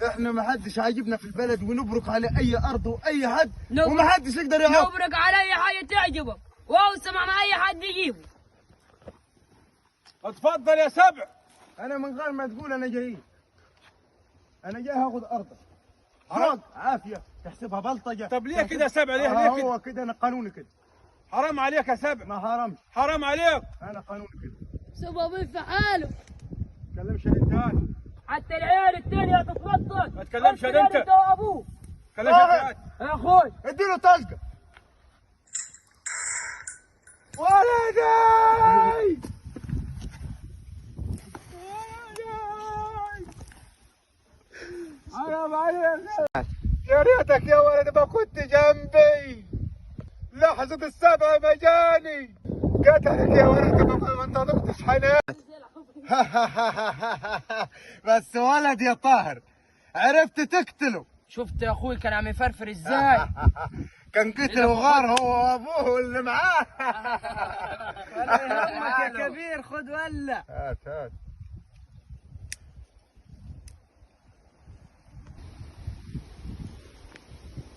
احنا ما حدش عاجبنا في البلد ونبرك على اي ارض واي حد وما حدش يقدر يعوق. نبرك على اي حاجه تعجبك واوسع مع اي حد يجيبه. اتفضل يا سبع. انا من غير ما تقول انا جاي. انا جاي هاخد ارضك. حرام عافيه تحسبها بلطجه. طب ليه كده يا سبع؟ ليه كده؟ هو كده انا قانوني كده. حرام عليك يا سبع. ما حرامش. حرام عليك. انا قانوني كده. سبب في حاله. ما تكلمش انت. حتى العيال الثانيه تتفضل. ما تكلمش انت. انت وابوه. كلمش انت يا اخوي. اديله طلقه. ولدي حرام عليك. يا ريتك يا ولد ما كنت جنبي. لحظة السبع ما جاني. قتلك يا ولد ما انتظرتش حنان. بس ولد يا طاهر عرفت تقتله. شفت يا اخوي كان عم يفرفر ازاي؟ كان قتل وغار هو وابوه اللي معاه. يا كبير خد ولا. هات.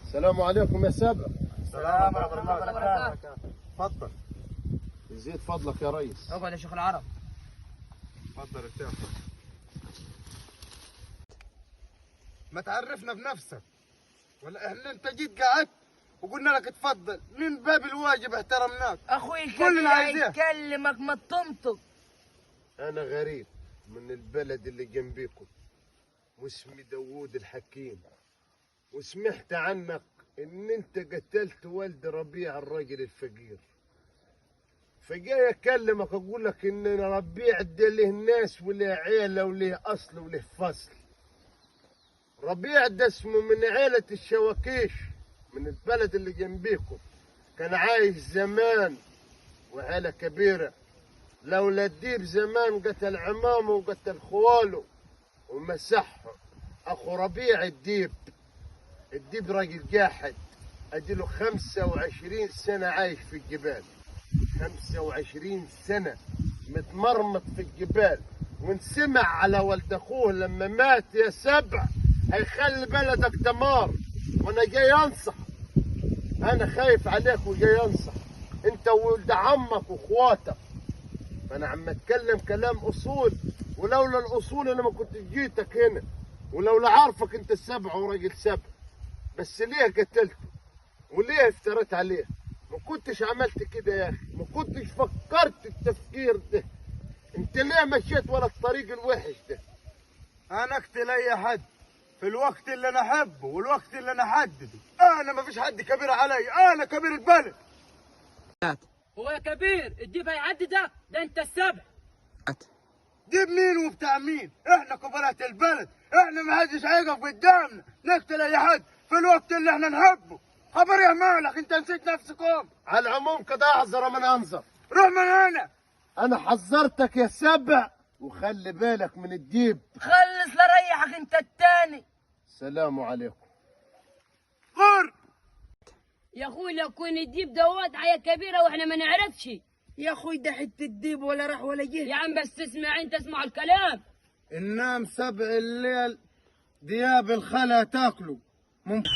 السلام عليكم يا سبع. السلام ورحمة الله وبركاته. تفضل. يزيد فضلك يا ريس. اقعد يا شيخ العرب. تفضل ارتاح. ما تعرفنا بنفسك ولا احنا انت جيت قعدت وقلنا لك اتفضل من باب الواجب احترمناك. اخوي كلنا عايزين. يكلمك ما تنطق. أنا غريب من البلد اللي جنبيكم واسمي داوود الحكيم، وسمعت عنك إن أنت قتلت والد ربيع الراجل الفقير، فجاي أكلمك أقول لك إن ربيع ده له ناس وله عيلة وله أصل وله فصل. ربيع ده اسمه من عيلة الشواكيش من البلد اللي جنبيكم، كان عايش زمان وعيلة كبيرة. لولا الديب زمان قتل عمامه وقتل خواله ومسحهم. اخو ربيع الديب راجل جاحد، اديله 25 سنة عايش في الجبال، 25 سنة متمرمط في الجبال، ونسمع على ولد اخوه لما مات يا سبع هيخلي بلدك دمار. وانا جاي انصح، انا خايف عليك وجاي انصح انت وولد عمك واخواتك. انا عم اتكلم كلام اصول، ولولا الاصول انا ما كنت جيتك هنا، ولولا عارفك انت السبع وراجل سبع. بس ليه قتلته وليه افتريت عليه؟ ما كنتش عملت كده يا اخي، ما كنتش فكرت التفكير ده. انت ليه مشيت ورا الطريق الوحش ده؟ انا اقتل اي حد في الوقت اللي انا احبه والوقت اللي انا احدده. انا ما فيش حد كبير علي، انا كبير البلد. هو يا كبير الديب هيعدي ده انت السبع. ديب مين وبتاع مين؟ احنا كبارات البلد، احنا ما حدش هيقف قدامنا نقتل اي حد في الوقت اللي احنا نحبه. خبر يا مالك انت نسيت نفسكم. على العموم كده اعذر من انظر. روح من هنا. انا حذرتك يا سبع وخلي بالك من الديب. خلص لريحك انت التاني. السلام عليكم. غر يا اخوي لو كون الديب دوت حياة كبيرة واحنا ما نعرفش. يا اخوي ده حته الديب ولا راح ولا جه. يا عم بس اسمع انت اسمع الكلام. النام 7 الليل دياب الخلا تاكلوا ممكن